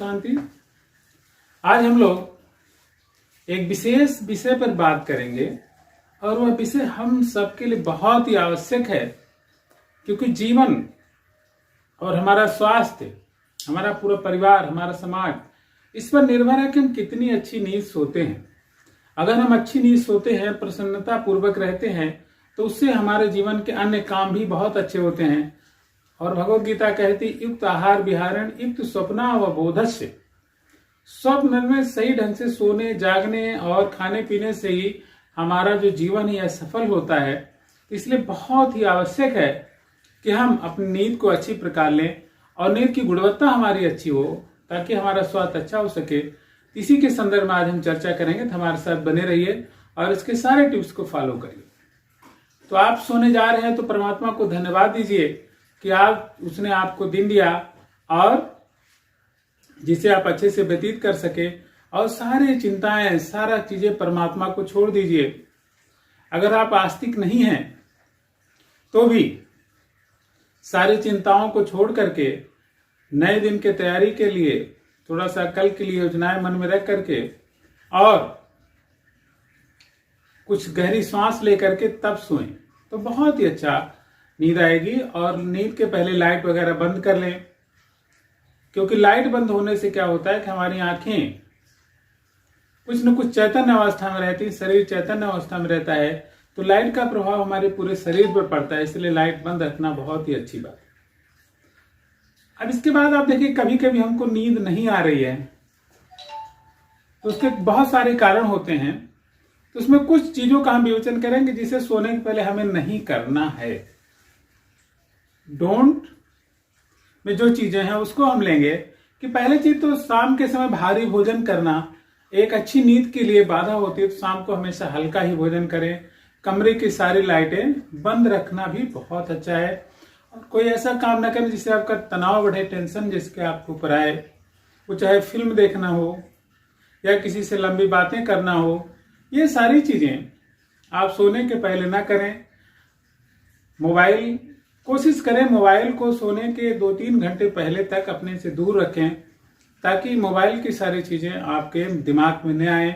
शांति। आज हम लोग एक विशेष विषय पर बात करेंगे और वह विषय हम सबके लिए बहुत ही आवश्यक है, क्योंकि जीवन और हमारा स्वास्थ्य, हमारा पूरा परिवार, हमारा समाज इस पर निर्भर है कि हम कितनी अच्छी नींद सोते हैं। अगर हम अच्छी नींद सोते हैं, प्रसन्नता पूर्वक रहते हैं, तो उससे हमारे जीवन के अन्य काम भी बहुत अच्छे होते हैं। और भगवत गीता कहती, युक्त आहार विहारण युक्त स्वप्ना व बोधस्य। स्वप्न में सही ढंग से सोने, जागने और खाने पीने से ही हमारा जो जीवन है यह सफल होता है। इसलिए बहुत ही आवश्यक है कि हम अपनी नींद को अच्छी प्रकार लें और नींद की गुणवत्ता हमारी अच्छी हो, ताकि हमारा स्वास्थ्य अच्छा हो सके। इसी के संदर्भ में आज हम चर्चा करेंगे, तो हमारे साथ बने रहिए और इसके सारे टिप्स को फॉलो करिए। तो आप सोने जा रहे हैं तो परमात्मा को धन्यवाद दीजिए कि उसने आपको दिन दिया और जिसे आप अच्छे से व्यतीत कर सके, और सारी चिंताएं, सारा चीजें परमात्मा को छोड़ दीजिए। अगर आप आस्तिक नहीं हैं तो भी सारी चिंताओं को छोड़ करके नए दिन के तैयारी के लिए थोड़ा सा कल के लिए योजनाएं मन में रख करके और कुछ गहरी सांस लेकर के तब सोएं, तो बहुत ही अच्छा नींद आएगी। और नींद के पहले लाइट वगैरह बंद कर लें, क्योंकि लाइट बंद होने से क्या होता है कि हमारी आंखें कुछ न कुछ चैतन्य अवस्था में रहती है, शरीर चैतन्य अवस्था में रहता है, तो लाइट का प्रभाव हमारे पूरे शरीर पर पड़ता है। इसलिए लाइट बंद रखना बहुत ही अच्छी बात है। अब इसके बाद आप देखिए, कभी कभी हमको नींद नहीं आ रही है, तो उसके बहुत सारे कारण होते हैं। तो उसमें कुछ चीजों का हम विवेचन करेंगे जिसे सोने के पहले हमें नहीं करना है। डोंट में जो चीजें हैं उसको हम लेंगे कि पहले चीज तो शाम के समय भारी भोजन करना एक अच्छी नींद के लिए बाधा होती है। तो शाम को हमेशा हल्का ही भोजन करें। कमरे की सारी लाइटें बंद रखना भी बहुत अच्छा है। और कोई ऐसा काम ना करें जिससे आपका तनाव बढ़े, टेंशन जिसके आपके ऊपर आए। वो चाहे फिल्म देखना हो या किसी से लंबी बातें करना हो, ये सारी चीजें आप सोने के पहले ना करें। कोशिश करें मोबाइल को सोने के 2-3 घंटे पहले तक अपने से दूर रखें, ताकि मोबाइल की सारी चीजें आपके दिमाग में न आए।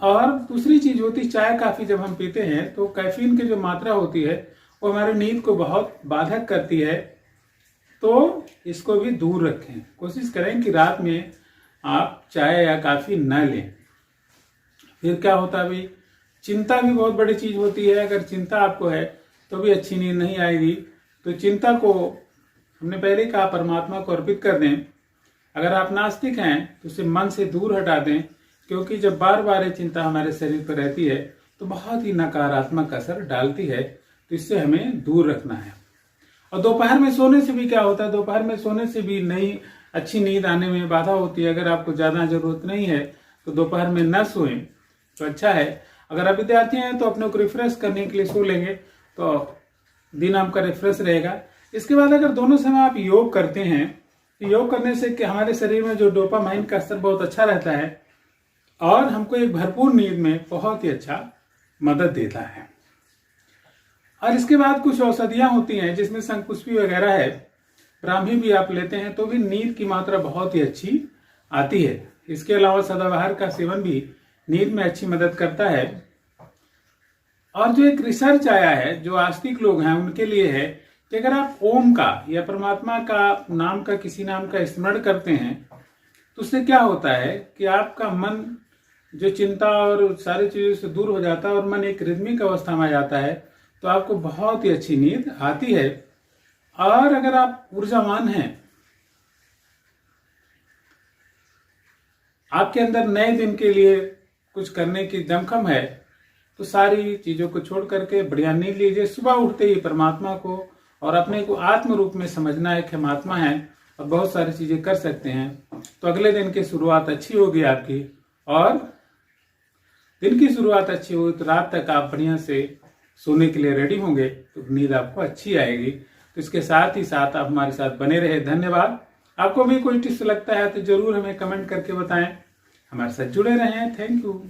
और दूसरी चीज होती है, चाय काफी जब हम पीते हैं तो कैफीन की जो मात्रा होती है वो हमारी नींद को बहुत बाधक करती है, तो इसको भी दूर रखें। कोशिश करें कि रात में आप चाय या काफी न लें। फिर क्या होता है भाई, चिंता भी बहुत बड़ी चीज होती है। अगर चिंता आपको है तो भी अच्छी नींद नहीं आएगी। तो चिंता को हमने पहले कहा, परमात्मा को अर्पित कर दें। अगर आप नास्तिक हैं तो उसे मन से दूर हटा दें, क्योंकि जब बार बार ये चिंता हमारे शरीर पर रहती है तो बहुत ही नकारात्मक असर डालती है। तो इससे हमें दूर रखना है। और दोपहर में सोने से भी क्या होता है, दोपहर में सोने से भी नई अच्छी नींद आने में बाधा होती है। अगर आपको ज्यादा जरूरत नहीं है तो दोपहर में न सोएं तो अच्छा है। अगर आप विद्यार्थी हैं तो अपने को रिफ्रेश करने के लिए सो लेंगे तो दिन आपका रिफ्रेश रहेगा। इसके बाद अगर दोनों समय आप योग करते हैं, तो योग करने से कि हमारे शरीर में जो डोपामाइन का स्तर बहुत अच्छा रहता है और हमको एक भरपूर नींद में बहुत ही अच्छा मदद देता है। और इसके बाद कुछ औषधियां होती हैं जिसमें शंखपुष्पी वगैरह है, ब्राह्मी भी आप लेते हैं तो भी नींद की मात्रा बहुत ही अच्छी आती है। इसके अलावा सदाबहार का सेवन भी नींद में अच्छी मदद करता है। और जो एक रिसर्च आया है, जो आस्तिक लोग हैं उनके लिए है कि अगर आप ओम का या परमात्मा का नाम का किसी नाम का स्मरण करते हैं तो उससे क्या होता है कि आपका मन जो चिंता और सारी चीजों से दूर हो जाता है और मन एक रिदमिक अवस्था में आ जाता है, तो आपको बहुत ही अच्छी नींद आती है। और अगर आप ऊर्जावान हैं, आपके अंदर नए दिन के लिए कुछ करने की दमखम है, तो सारी चीजों को छोड़ करके बढ़िया नींद लीजिए। सुबह उठते ही परमात्मा को और अपने को आत्म रूप में समझना है कि हम आत्मा हैं और बहुत सारी चीजें कर सकते हैं। तो अगले दिन की शुरुआत अच्छी होगी आपकी, और दिन की शुरुआत अच्छी होगी तो रात तक आप बढ़िया से सोने के लिए रेडी होंगे, तो नींद आपको अच्छी आएगी। तो इसके साथ ही साथ आप हमारे साथ बने रहे। धन्यवाद। आपको भी कोई टिप्स लगता है तो जरूर हमें कमेंट करके बताएं। हमारे साथ जुड़े रहें। Thank you.